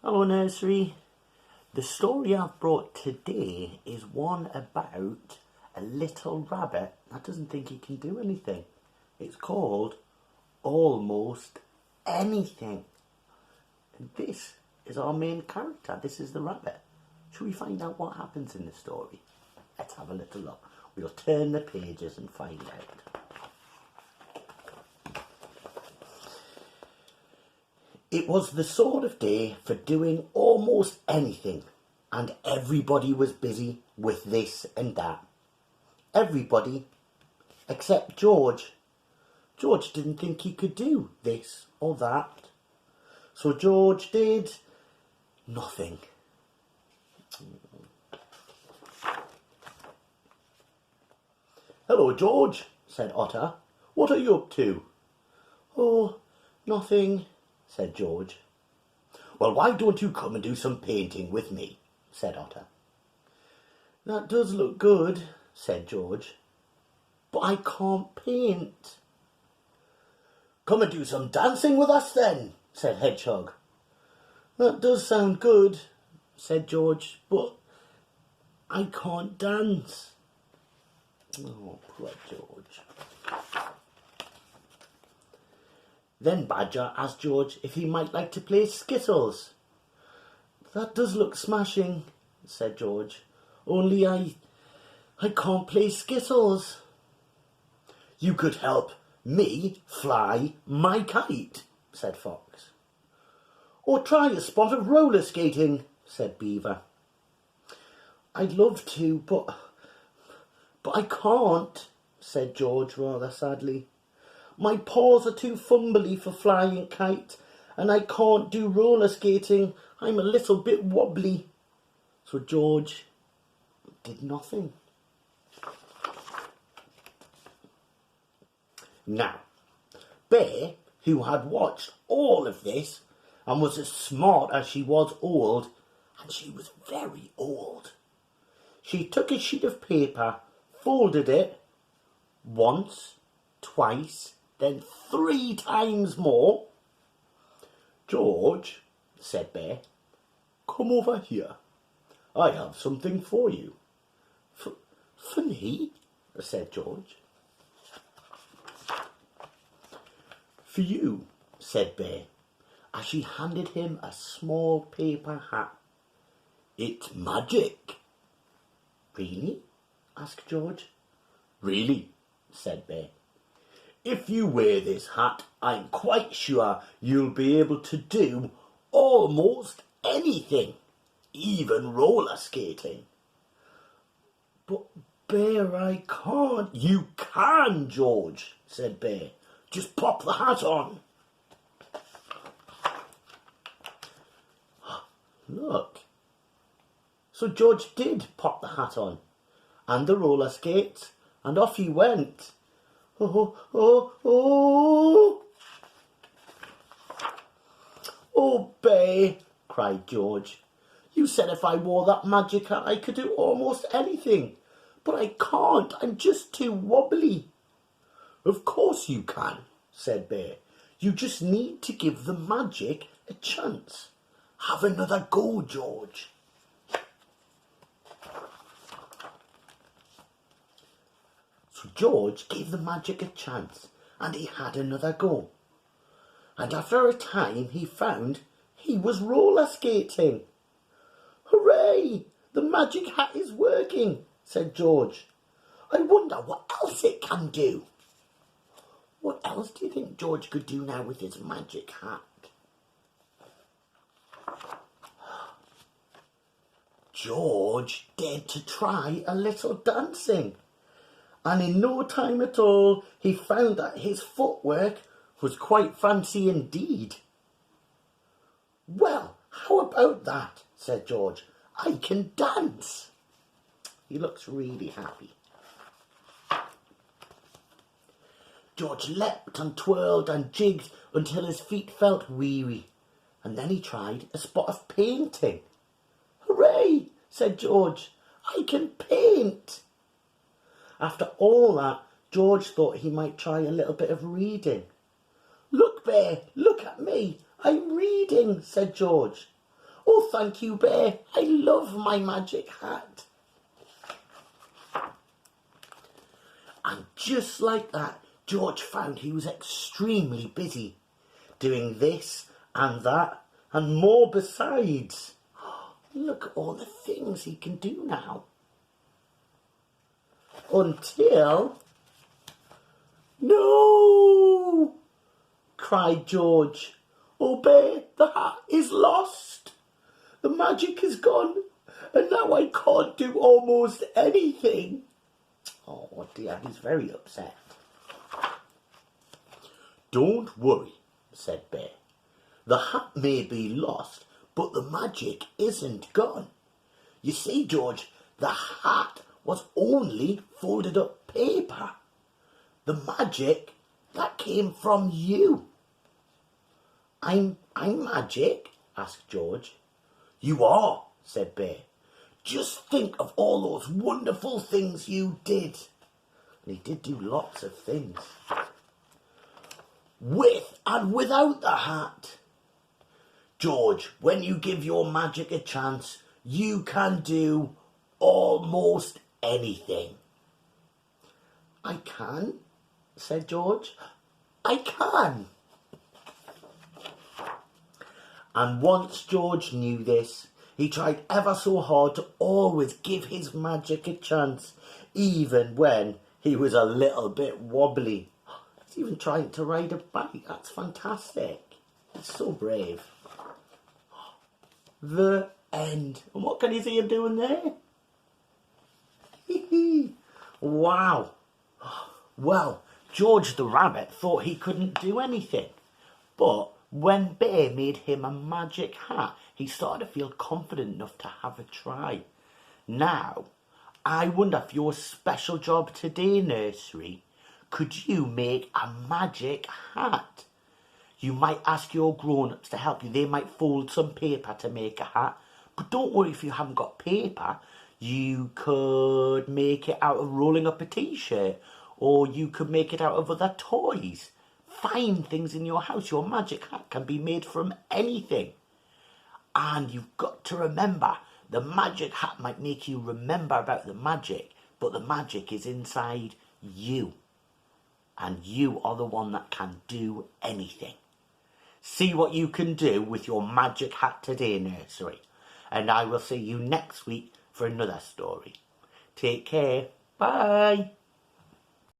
Hello, Nursery. The story I've brought today is one about a little rabbit that doesn't think he can do anything. It's called Almost Anything. And this is our main character. This is the rabbit. Shall we find out what happens in the story? Let's have a little look. We'll turn the pages and find out. It was the sort of day for doing almost anything, and everybody was busy with this and that. Everybody except George. George didn't think he could do this or that. So George did nothing. "Hello, George," said Otter. "What are you up to?" "Oh, nothing," said George. "Well, why don't you come and do some painting with me?" said Otter. "That does look good," said George, "but I can't paint." "Come and do some dancing with us then," said Hedgehog. "That does sound good," said George, "but I can't dance." Oh, poor George. Then Badger asked George if he might like to play skittles. "That does look smashing," said George, "only I can't play skittles." "You could help me fly my kite," said Fox. "Or try a spot of roller skating," said Beaver. "I'd love to, but I can't," said George rather sadly. "My paws are too fumbly for flying a kite, and I can't do roller skating. I'm a little bit wobbly." So George did nothing. Now, Bear, who had watched all of this and was as smart as she was old, and she was very old, she took a sheet of paper, folded it once, twice, then 3 times more. "George," said Bear, "come over here. I have something for you." For me?" said George. "For you," said Bear, as she handed him a small paper hat. "It's magic." "Really?" asked George. "Really," said Bear. "If you wear this hat, I'm quite sure you'll be able to do almost anything, even roller skating." "But Bear, I can't." "You can, George," said Bear. "Just pop the hat on." Look. So George did pop the hat on, and the roller skates, and off he went. "Oh, oh, oh!" "Oh, Bear," cried George, "you said if I wore that magic hat I could do almost anything, but I can't. I'm just too wobbly." "Of course you can," said Bear. "You just need to give the magic a chance. Have another go, George." So George gave the magic a chance, and he had another go. And after a time he found he was roller skating. "Hooray! The magic hat is working," said George. "I wonder what else it can do." What else do you think George could do now with his magic hat? George dared to try a little dancing. And in no time at all, he found that his footwork was quite fancy indeed. "Well, how about that?" said George. "I can dance." He looks really happy. George leapt and twirled and jigged until his feet felt weary, and then he tried a spot of painting. "Hooray!" said George. "I can paint." After all that, George thought he might try a little bit of reading. "Look, Bear, look at me. I'm reading," said George. No, thank you, Bear. I love my magic hat. And just like that, George found he was extremely busy, doing this and that and more besides. Look at all the things he can do now. Until... No! Cried George. Oh, Bear, the hat is lost. The magic is gone, and now I can't do almost anything. Oh dear, he's very upset. Don't worry, said Bear. The hat may be lost, but the magic isn't gone. You see, George, the hat was only folded up paper. The magic, that came from you. I'm magic? Asked George. You are, said Bear. Just think of all those wonderful things you did. And he did do lots of things. With and without the hat. George, when you give your magic a chance, you can do almost anything. I can, said George. I can. And once George knew this, he tried ever so hard to always give his magic a chance, even when he was a little bit wobbly. He's even trying to ride a bike. That's fantastic. He's so brave. The end. And what can you see him doing there? Wow. Well, George the Rabbit thought he couldn't do anything. But when Bear made him a magic hat, he started to feel confident enough to have a try. Now, I wonder if your special job today, Nursery, could you make a magic hat? You might ask your grown-ups to help you. They might fold some paper to make a hat. But don't worry if you haven't got paper. You could make it out of rolling up a t-shirt. Or you could make it out of other toys. Find things in your house. Your magic hat can be made from anything. And you've got to remember, the magic hat might make you remember about the magic, but the magic is inside you. And you are the one that can do anything. See what you can do with your magic hat today, Nursery. And I will see you next week for another story. Take care. Bye.